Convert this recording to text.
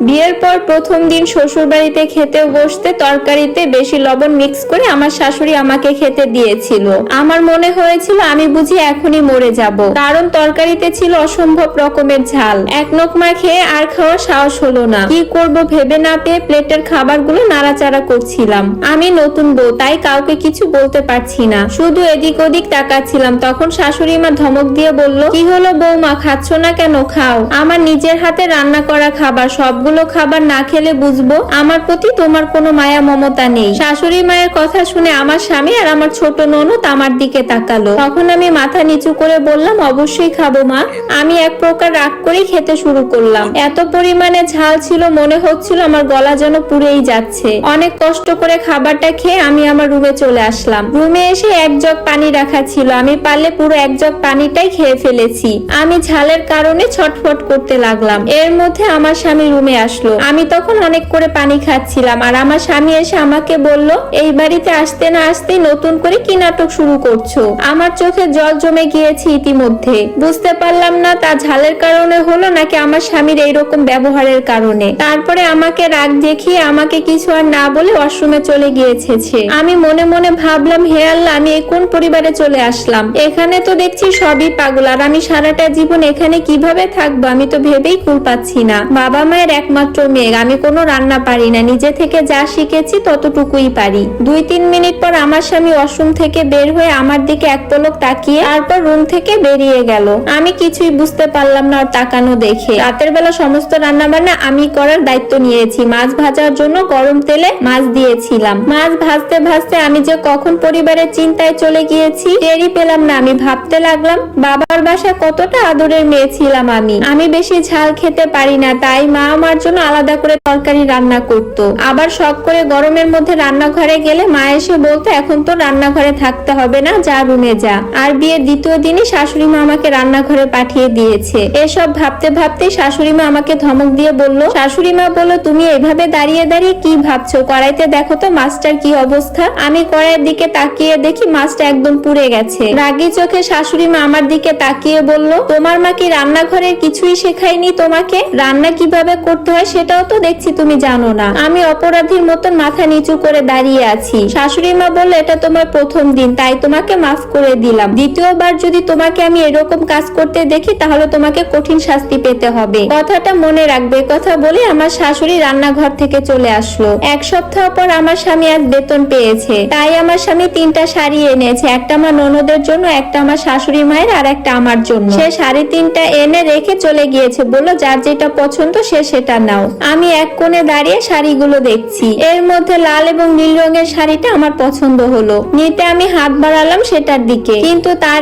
বিয়ের পর প্রথম দিন শ্বশুর বাড়িতে খেতে বসতে তরকারিতে বেশি লবণ মিক্স করে আমার শাশুড়ি আমাকে খেতে দিয়েছিল। আমার মনে হয়েছিল আমি বুঝি এখনই মরে যাব, কারণ তরকারিতে ছিল অসম্ভব রকমের ঝাল। এক নোকমা খেয়ে আর খাওয়ার সাহস হলো না। কি করব ভেবে না পেয়ে প্লেটের খাবারগুলো নাড়াচাড়া করছিলাম। আমি নতুন বউ, তাই কাউকে কিছু বলতে পারছি না, শুধু এদিক ওদিক তাকাচ্ছিলাম। তখন শাশুড়ি মা ধমক দিয়ে বলল, কি হলো বৌমা, খাচ্ছ না কেন? খাও, আমার নিজের হাতে রান্না করা খাবার, সবগুলো খাবার না খেলে বুঝবো আমার প্রতি তোমার কোনো মায়া মমতা নেই। শাশুড়ি মায়ের কথা শুনে আমার স্বামী আর আমার ছোট ননদ আমার দিকে তাকালো। তখন আমি মাথা নিচু করে বললাম, অবশ্যই খাবো মা। আমি এক প্রকার রাগ করেই খেতে শুরু করলাম। এত পরিমাণে ঝাল ছিল, মনে হচ্ছিল আমার গলা যেন পুড়েই যাচ্ছে। অনেক কষ্ট করে খাবারটা খেয়ে আমি আমার রুমে চলে আসলাম। রুমে এসে এক জগ পানি রাখা ছিল, আমি পারলে পুরো এক জগ পানিটাই খেয়ে ফেলেছি। আমি ঝালের কারণে ছটফট করতে লাগলাম। এর মধ্যে আমার স্বামী রুমে আসলো। আমি তখন অনেক করে পানি খাচ্ছিলাম, আর আমার স্বামী এসে আমাকে বলল, এই বাড়িতে আসতে না আসতেই নতুন করে কি নাটক শুরু করছো? আমার চোখে জল জমে গিয়েছে ইতিমধ্যে। বুঝতে পারলাম না তা ঝালের কারণে হলো নাকি আমার স্বামীর এইরকম ব্যবহারের কারণে। তারপরে আমাকে রাগ দেখিয়ে আমাকে কিছু আর না বলে ওয়াশরুমে চলে গিয়েছে। আমি মনে মনে ভাবলাম, হে আল্লাহ, আমি এই কোন পরিবারে চলে আসলাম? এখানে তো দেখছি সবই পাগল, আর আমি সারাটা জীবন এখানে কিভাবে থাকবো আমি তো ভেবেই কুল পাচ্ছি না। বাবা মায়ের একমাত্র মেয়ে, আমি কোনো রান্না পারি না, নিজে থেকে যা শিখেছি ততটুকুই পারি। 2-3 মিনিট পর আমার স্বামী ওয়াশরুম থেকে বের হয়ে আমার দিকে এক পলক তাকিয়ে তারপর রুম থেকে বেরিয়ে গেল। আমি কিছুই বুঝতে পারলাম না ওর তাকানো দেখে। রাতের বেলা সমস্ত রান্না বান্না আমি করার দায়িত্ব নিয়েছি। মাছ ভাজার জন্য গরম তেলে মাছ দিয়েছিলাম। মাছ ভাজতে ভাজতে আমি যে কখন পরিবারের চিন্তায় চলে গিয়েছি টেরই পেলাম না। আমি ভাবতে লাগলাম, বাবার বাসায় কতটা আদরের মেয়ে ছিলাম আমি বেশি ঝাল খেতে পারি না, তাই মা আমার জন্য আলাদা করে তরকারি রান্না করত। আবার শখ করে গরমের মধ্যে রান্নাঘরে গেলে মা এসে বলতো, এখন তো রান্নাঘরে থাকতে হবে না, যা রুমে যা। আর বিয়ের দ্বিতীয় দিনই শাশুড়ি মা আমাকে রান্নাঘরে পাঠিয়ে দিয়েছে। এসব ভাবতে ভাবতে শাশুড়ি মা আমাকে ধমক দিয়ে বলল, শাশুড়ি মা বলল, তুমি এভাবে দাঁড়িয়ে দাঁড়িয়ে কি ভাবছো? কড়াইতে দেখো তো মাছটার কি অবস্থা। আমি কড়াইয়ের দিকে তাকিয়ে দেখি মাছটা একদম পুড়ে গেছে। রাগী চোখে শাশুড়ি মা আমার দিকে তাকিয়ে বলল, তোমার মা কি রান্নাঘরের কিছুই শেখায়নি তোমাকে? রান্না কিভাবে করতে হয় সেটাও তো দেখছি তুমি জানো না। আমি অপরাধীর মতন মাথা নিচু করে দাঁড়িয়ে আছি। শাশুড়ি মা বলল, এটা তোমার প্রথম দিন, তাই তোমাকে মাফ করে দিলাম। দ্বিতীয়বার যদি তোমাকে আমি এরকম কাজ করতে দেখি তাহলে তোমাকে কঠিন শাস্তি পেতে হবে, কথাটা মনে রাখবে। কথা বলে আমার শাশুড়ি রান্নাঘর থেকে চলে আসলো। 1 সপ্তাহ পর আমার স্বামী আজ বেতন পেয়েছে, তাই আমার স্বামী 3টা শাড়ি এনেছে। একটা আমার ননদের জন্য, একটা আমার শাশুড়ি মায়ের, আর একটা আমার জন্য। সে শাড়ি 3টা এনে রেখে চলে গিয়েছে, বললো যার যেটা পছন্দ সে সেটা নাও। আমি এক কোণে দাঁড়িয়ে শাড়িগুলো দেখছি। এর মধ্যে লাল এবং নীল রঙের শাড়িটা আমার পছন্দ হলো। নিতে আমি হাত বাড়ালাম সেটার দিকে, কিন্তু তার